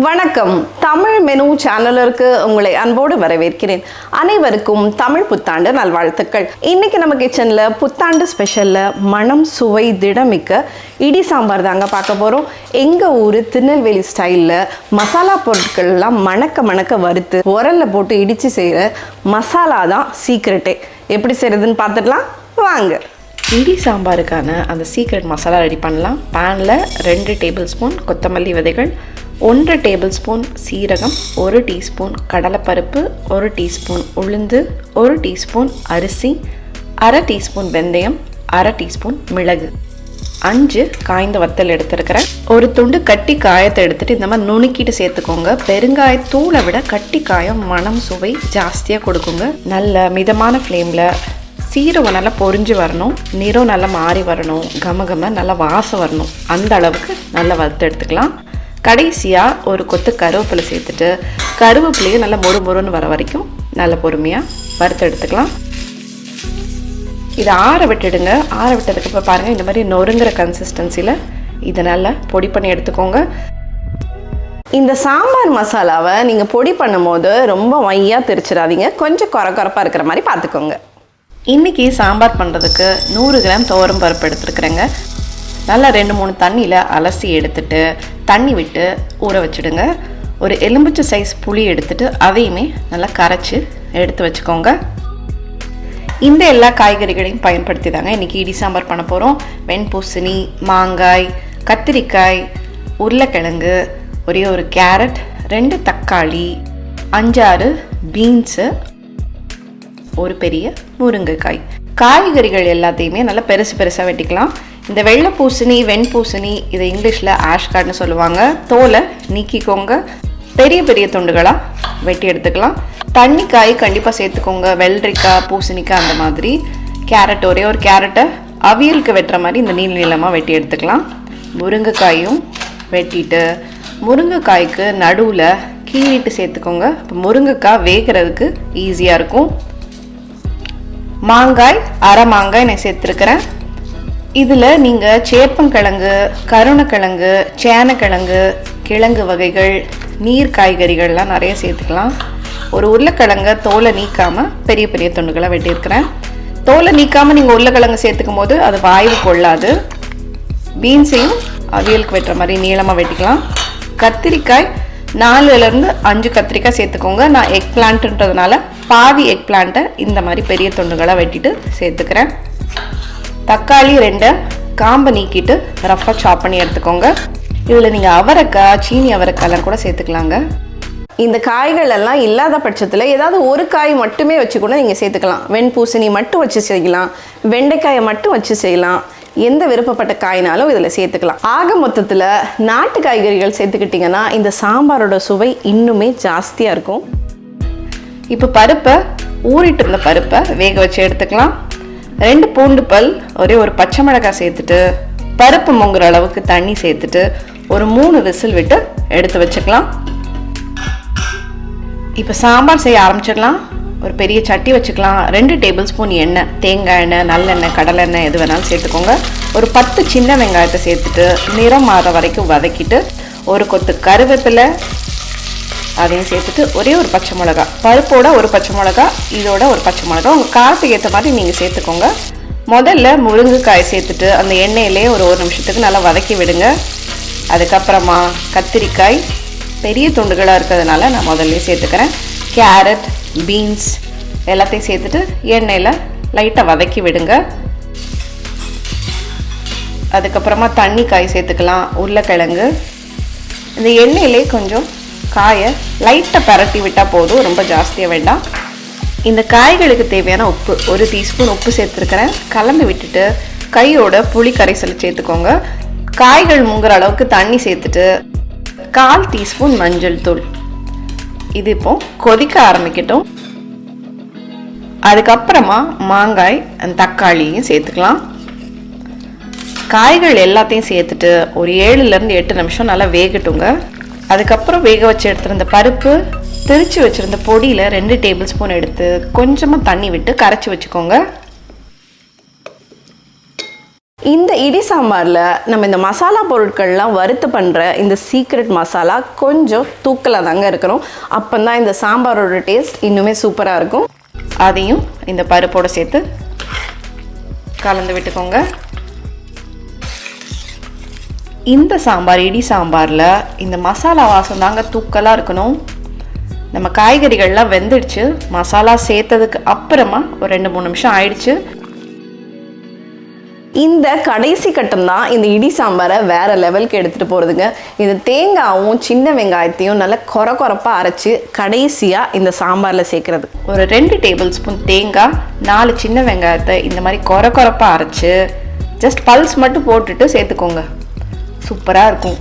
வணக்கம். தமிழ் மெனு சேனலுக்கு உங்களை அன்போடு வரவேற்கிறேன். அனைவருக்கும் தமிழ் புத்தாண்டு நல்வாழ்த்துக்கள். இன்னைக்கு நம்ம கிச்சனில் புத்தாண்டு ஸ்பெஷலில் மனம் சுவை திடமிக்க இடி சாம்பார் தாங்க பார்க்க போகிறோம். எங்கள் ஊர் திருநெல்வேலி ஸ்டைலில் மசாலா பொருட்கள்லாம் மணக்க வறுத்து உரலில் போட்டு இடித்து செய்கிற மசாலா தான் சீக்ரெட்டே. எப்படி செய்கிறதுன்னு பார்த்துடலாம் வாங்க. இடி சாம்பாருக்கான அந்த சீக்ரெட் மசாலா ரெடி பண்ணலாம். பேனில் 2 டேபிள் ஸ்பூன் கொத்தமல்லி விதைகள், 1 டேபிள் ஸ்பூன் சீரகம், 1 டீஸ்பூன் கடலைப்பருப்பு, 1 டீஸ்பூன் உளுந்து, 1 டீஸ்பூன் அரிசி, 1/2 டீஸ்பூன் வெந்தயம், 1/2 டீஸ்பூன் மிளகு, 5 காய்ந்த வத்தல் எடுத்துருக்கிறேன். ஒரு துண்டு கட்டி காயத்தை எடுத்துகிட்டு இந்த மாதிரி நுணுக்கிட்டு சேர்த்துக்கோங்க. பெருங்காயத்தூளை விட கட்டி காயம் மனம் சுவை ஜாஸ்தியாக கொடுக்குங்க. நல்ல மிதமான ஃப்ளேமில் சீரகம் நல்லா பொரிஞ்சு வரணும், நிறம் நல்லா மாறி வரணும், கமகம நல்லா வாசம் வரணும், அந்த அளவுக்கு நல்லா வறுத்து எடுத்துக்கலாம். கடைசியாக ஒரு கொத்து கருவேப்பிலை சேர்த்துட்டு கருவேப்பிலையும் நல்லா மொறுன்னு வர வரைக்கும் நல்ல பொறுமையாக வறுத்து எடுத்துக்கலாம். இதை ஆற விட்டுடுங்க. ஆற விட்டதுக்கப்புறம் பாருங்கள், இந்த மாதிரி நொறுங்குற கன்சிஸ்டன்சியில் இதை நல்லா பொடி பண்ணி எடுத்துக்கோங்க. இந்த சாம்பார் மசாலாவை நீங்கள் பொடி பண்ணும் போது ரொம்ப மையாக திரிச்சிடாதீங்க, கொஞ்சம் கொரப்பாக இருக்கிற மாதிரி பார்த்துக்கோங்க. இன்றைக்கி சாம்பார் பண்ணுறதுக்கு 100 கிராம் துவரம் பருப்பு எடுத்துருக்குறேங்க. நல்லா 2-3 தண்ணியில் அலசி எடுத்துட்டு தண்ணி விட்டு ஊற வச்சுடுங்க. ஒரு எலும்பிச்சை சைஸ் புளி எடுத்துட்டு அதையுமே நல்லா கரைச்சி எடுத்து வச்சுக்கோங்க. இந்த எல்லா காய்கறிகளையும் பயன்படுத்தி தாங்க இன்றைக்கி இடி சாம்பார் பண்ண போகிறோம். வெண்பூசணி, மாங்காய், கத்திரிக்காய், உருளைக்கிழங்கு, ஒரே ஒரு கேரட், 2 தக்காளி, 5-6 பீன்ஸு, ஒரு பெரிய முருங்கைக்காய். காய்கறிகள் எல்லாத்தையுமே நல்லா பெருசாக வெட்டிக்கலாம். இந்த வெள்ளை பூசணி, வெண்பூசணி, இதை இங்கிலீஷில் ஆஷ்கார்ட்னு சொல்லுவாங்க. தோலை நீக்கிக்கோங்க. பெரிய துண்டுகளாக வெட்டி எடுத்துக்கலாம். தண்ணிக்காய் கண்டிப்பாக சேர்த்துக்கோங்க. வெள்ளரிக்காய், பூசணிக்காய் அந்த மாதிரி. கேரட், ஒரே ஒரு கேரட்டை அவியலுக்கு வெட்டுற மாதிரி இந்த நீளமாக வெட்டி எடுத்துக்கலாம். முருங்கைக்காயும் வெட்டிட்டு முருங்கைக்காய்க்கு நடுவில் கீறிட்டு சேர்த்துக்கோங்க. இப்போ முருங்கைக்காய் வேகிறதுக்கு ஈஸியாக இருக்கும். மாங்காய், அரை மாங்காய் நான் சேர்த்துருக்கிறேன். இதில் நீங்கள் சேப்பங்கிழங்கு, கருணக்கிழங்கு, சேனக்கிழங்கு, கிழங்கு வகைகள், நீர் காய்கறிகள்லாம் நிறைய சேர்த்துக்கலாம். ஒரு உருளைக்கிழங்கை தோலை நீக்காமல் பெரிய துண்டுகளாக வெட்டியிருக்கிறேன். தோலை நீக்காமல் நீங்கள் உருளைக்கிழங்கு சேர்த்துக்கும் போது அது வாய்வு கொள்ளாது. பீன்ஸையும் அவியலுக்கு வெட்டுற மாதிரி நீளமாக வெட்டிக்கலாம். கத்திரிக்காய் 4லேருந்து 5 கத்திரிக்காய் சேர்த்துக்கோங்க. நான் எக் பிளான்ட்டுன்றதுனால பாதி எக் பிளான்ட்டை இந்த மாதிரி பெரிய துண்டுகளாக வெட்டிட்டு சேர்த்துக்கிறேன். தக்காளி 2 காம்பை நீக்கிட்டு ரஃப்பாக சாப் பண்ணி எடுத்துக்கோங்க. இதில் நீங்கள் அவரைக்காய், சீனி அவரைக்காயெல்லாம் கூட சேர்த்துக்கலாங்க. இந்த காய்கள் எல்லாம் இல்லாத பட்சத்தில் ஏதாவது ஒரு காய் மட்டுமே வச்சு கூட நீங்கள் சேர்த்துக்கலாம். வெண்பூசணி மட்டும் வச்சு செய்யலாம், வெண்டைக்காயை மட்டும் வச்சு செய்யலாம். எந்த விருப்பப்பட்ட காய்னாலும் இதில் சேர்த்துக்கலாம். ஆக மொத்தத்தில் நாட்டு காய்கறிகள் சேர்த்துக்கிட்டிங்கன்னா இந்த சாம்பாரோட சுவை இன்னுமே ஜாஸ்தியாக இருக்கும். இப்போ ஊறிட்டு இருந்த பருப்பை வேக வச்சு எடுத்துக்கலாம். 2 பூண்டு பல், ஒரே ஒரு பச்சை மிளகாய் சேர்த்துட்டு பருப்பு முங்குற அளவுக்கு தண்ணி சேர்த்துட்டு ஒரு 3 விசில் விட்டு எடுத்து வச்சுக்கலாம். இப்போ சாம்பார் செய்ய ஆரம்பிச்சிடலாம். ஒரு பெரிய சட்டி வச்சுக்கலாம். 2 டேபிள் ஸ்பூன் எண்ணெய், தேங்காய் எண்ணெய், நல்லெண்ணெய், கடலெண்ணெய் எது வேணாலும் சேர்த்துக்கோங்க. ஒரு 10 சின்ன வெங்காயத்தை சேர்த்துட்டு நிறம் மாற வரைக்கும் வதக்கிட்டு ஒரு கொத்து கருவேப்பிலை அதையும் சேர்த்துட்டு ஒரே ஒரு பச்சை மிளகா, பருப்போட ஒரு பச்சை மிளகா, இதோட ஒரு பச்சை மிளகா, உங்கள் காரத்துக்கு ஏற்ற மாதிரி நீங்கள் சேர்த்துக்கோங்க. முதல்ல முருங்கைக்காய் சேர்த்துட்டு அந்த எண்ணெயிலே ஒரு நிமிஷத்துக்கு நல்லா வதக்கி விடுங்க. அதுக்கப்புறமா கத்திரிக்காய் பெரிய துண்டுகளாக இருக்கிறதுனால நான் முதல்ல சேர்த்துக்கிறேன். கேரட், பீன்ஸ் எல்லாத்தையும் சேர்த்துட்டு எண்ணெயில் லைட்டாக வதக்கி விடுங்க. அதுக்கப்புறமா தண்ணி காய் சேர்த்துக்கலாம். உருளைக்கிழங்கு இந்த எண்ணெயிலே கொஞ்சம் காயை லைட்டாக பரட்டி விட்டால் போதும், ரொம்ப ஜாஸ்தியாக வேண்டாம். இந்த காய்களுக்கு தேவையான உப்பு, 1 டீஸ்பூன் உப்பு சேர்த்துருக்கிறேன். கலந்து விட்டுட்டு கையோட புளி கரைசல் சேர்த்துக்கோங்க. காய்கள் முங்குற அளவுக்கு தண்ணி சேர்த்துட்டு 1/4 டீஸ்பூன் மஞ்சள் தூள். இது இப்போ கொதிக்க ஆரம்பிக்கட்டும். அதுக்கப்புறமா மாங்காய், தக்காளியும் சேர்த்துக்கலாம். காய்கள் எல்லாத்தையும் சேர்த்துட்டு ஒரு 7லேருந்து 8 நிமிஷம் நல்லா வேகட்டுங்க. அதுக்கப்புறம் வேக வச்சு எடுத்துருந்த பருப்பு, திரிச்சு வச்சுருந்த பொடியில் 2 டேபிள் ஸ்பூன் எடுத்து கொஞ்சமாக தண்ணி விட்டு கரைச்சி வச்சுக்கோங்க. இந்த இடி சாம்பாரில் நம்ம இந்த மசாலா பொருட்கள்லாம் வறுத்து பண்ணுற இந்த சீக்ரெட் மசாலா கொஞ்சம் தூக்கலாக தாங்க இருக்கணும். அப்போ தான் இந்த சாம்பாரோட டேஸ்ட் இன்னுமே சூப்பராக இருக்கும். அதையும் இந்த பருப்போடு சேர்த்து கலந்து விட்டுக்கோங்க. இந்த சாம்பார், இடி சாம்பாரில் இந்த மசாலா வாசம் தாங்க தூக்கலாக இருக்கணும். நம்ம காய்கறிகள்லாம் வெந்துடுச்சு, மசாலா சேர்த்ததுக்கு அப்புறமா ஒரு 2-3 நிமிஷம் ஆயிடுச்சு. இந்த கடைசி கட்டம் தான் இந்த இடி சாம்பாரை வேறு லெவலுக்கு எடுத்துகிட்டு போகிறதுங்க. இந்த தேங்காயும் சின்ன வெங்காயத்தையும் நல்லா கொரப்பாக அரைச்சி கடைசியாக இந்த சாம்பாரில் சேர்க்குறது. ஒரு 2 டேபிள் ஸ்பூன் தேங்காய், 4 சின்ன வெங்காயத்தை இந்த மாதிரி கொரப்பாக அரைச்சி ஜஸ்ட் பல்ஸ் மட்டும் போட்டுட்டு சேர்த்துக்கோங்க. சூப்பராக இருக்கும்.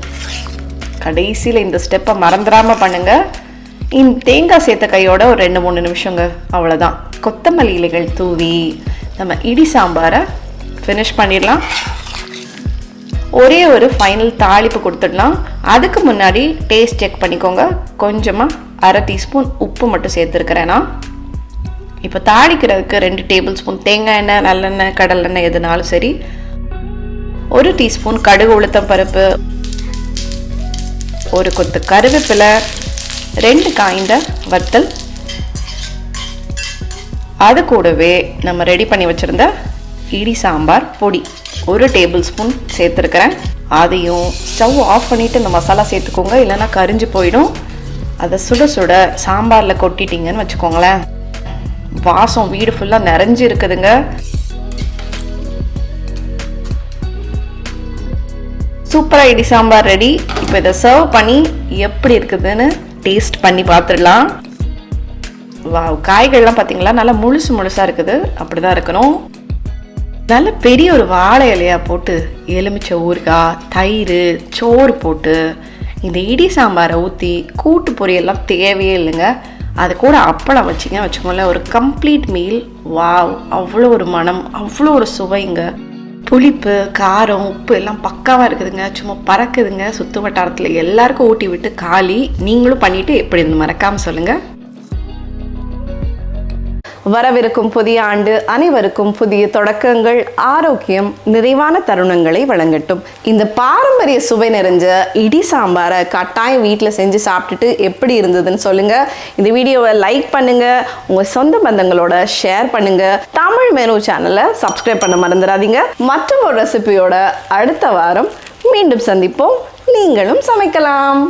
கடைசியில் இந்த ஸ்டெப்பை மறந்துடாமல் பண்ணுங்கள். இந்த தேங்காய் சேர்த்த கையோட ஒரு 2-3 நிமிஷங்க, அவ்வளோதான். கொத்தமல்லி இலைகள் தூவி நம்ம இடி சாம்பாரை ஃபினிஷ் பண்ணிடலாம். ஒரே ஒரு ஃபைனல் தாளிப்பு கொடுத்துடலாம். அதுக்கு முன்னாடி டேஸ்ட் செக் பண்ணிக்கோங்க. கொஞ்சமாக 1/2 டீஸ்பூன் உப்பு மட்டும் சேர்த்துருக்கிறேன்னா. இப்போ தாளிக்கிறதுக்கு 2 டேபிள் ஸ்பூன் தேங்காய் எண்ணெய், நல்லெண்ணெய், கடலெண்ணெய் எதுனாலும் சரி, 1 டீஸ்பூன் கடுகு உளுத்தம் பருப்பு, 1 கொத்து கருவேப்பிலை, 2 காய்ந்த வத்தல், அது கூடவே நம்ம ரெடி பண்ணி வச்சுருந்த இடி சாம்பார் பொடி 1 டேபிள் ஸ்பூன் சேர்த்துருக்கிறேன். அதையும் ஸ்டவ் ஆஃப் பண்ணிவிட்டு இந்த மசாலா சேர்த்துக்கோங்க, இல்லைன்னா கரிஞ்சு போயிடும். அதை சுட சுட சாம்பாரில் கொட்டிட்டிங்கன்னு வச்சுக்கோங்களேன், வாசம் வீடு ஃபுல்லாக நிறைஞ்சு இருக்குதுங்க. சூப்பராக இடி சாம்பார் ரெடி. இப்போ இதை சர்வ் பண்ணி எப்படி இருக்குதுன்னு டேஸ்ட் பண்ணி பார்த்துடலாம். காய்கள்லாம் பார்த்தீங்களா, நல்லா முழுசாக இருக்குது. அப்படி தான் இருக்கணும். நல்ல பெரிய ஒரு வாழை இலையாக போட்டு எலுமிச்சை ஊறுகாய், தயிர், சோறு போட்டு இந்த இடி சாம்பாரை ஊற்றி கூட்டு பொரியெல்லாம் தேவையே இல்லைங்க. அது கூட அப்பளம் வச்சுக்கோங்களேன், ஒரு கம்ப்ளீட் மீல். வாவ், அவ்வளோ ஒரு மனம், அவ்வளோ ஒரு சுவைங்க. புளிப்பு, காரம், உப்பு எல்லாம் பக்காவாக இருக்குதுங்க. சும்மா பறக்குதுங்க. சுற்று வட்டாரத்தில் எல்லாருக்கும் ஊட்டி விட்டு காலி. நீங்களும் பண்ணிவிட்டு எப்படி இருந்து மறக்காமல் சொல்லுங்கள். வரவிருக்கும் புதிய ஆண்டு அனைவருக்கும் புதிய தொடக்கங்கள், ஆரோக்கியம், நிறைவான தருணங்களை வழங்கட்டும். இந்த பாரம்பரிய சுவை நிறைஞ்ச இடி சாம்பாரை கட்டாயம் வீட்டில் செஞ்சு சாப்பிட்டுட்டு எப்படி இருந்ததுன்னு சொல்லுங்கள். இந்த வீடியோவை லைக் பண்ணுங்கள், உங்கள் சொந்த பந்தங்களோட ஷேர் பண்ணுங்கள். தமிழ் மெனு சேனலை சப்ஸ்கிரைப் பண்ண மறந்துடாதீங்க. மற்றும் ஒரு ரெசிபியோட அடுத்த வாரம் மீண்டும் சந்திப்போம். நீங்களும் சமைக்கலாம்.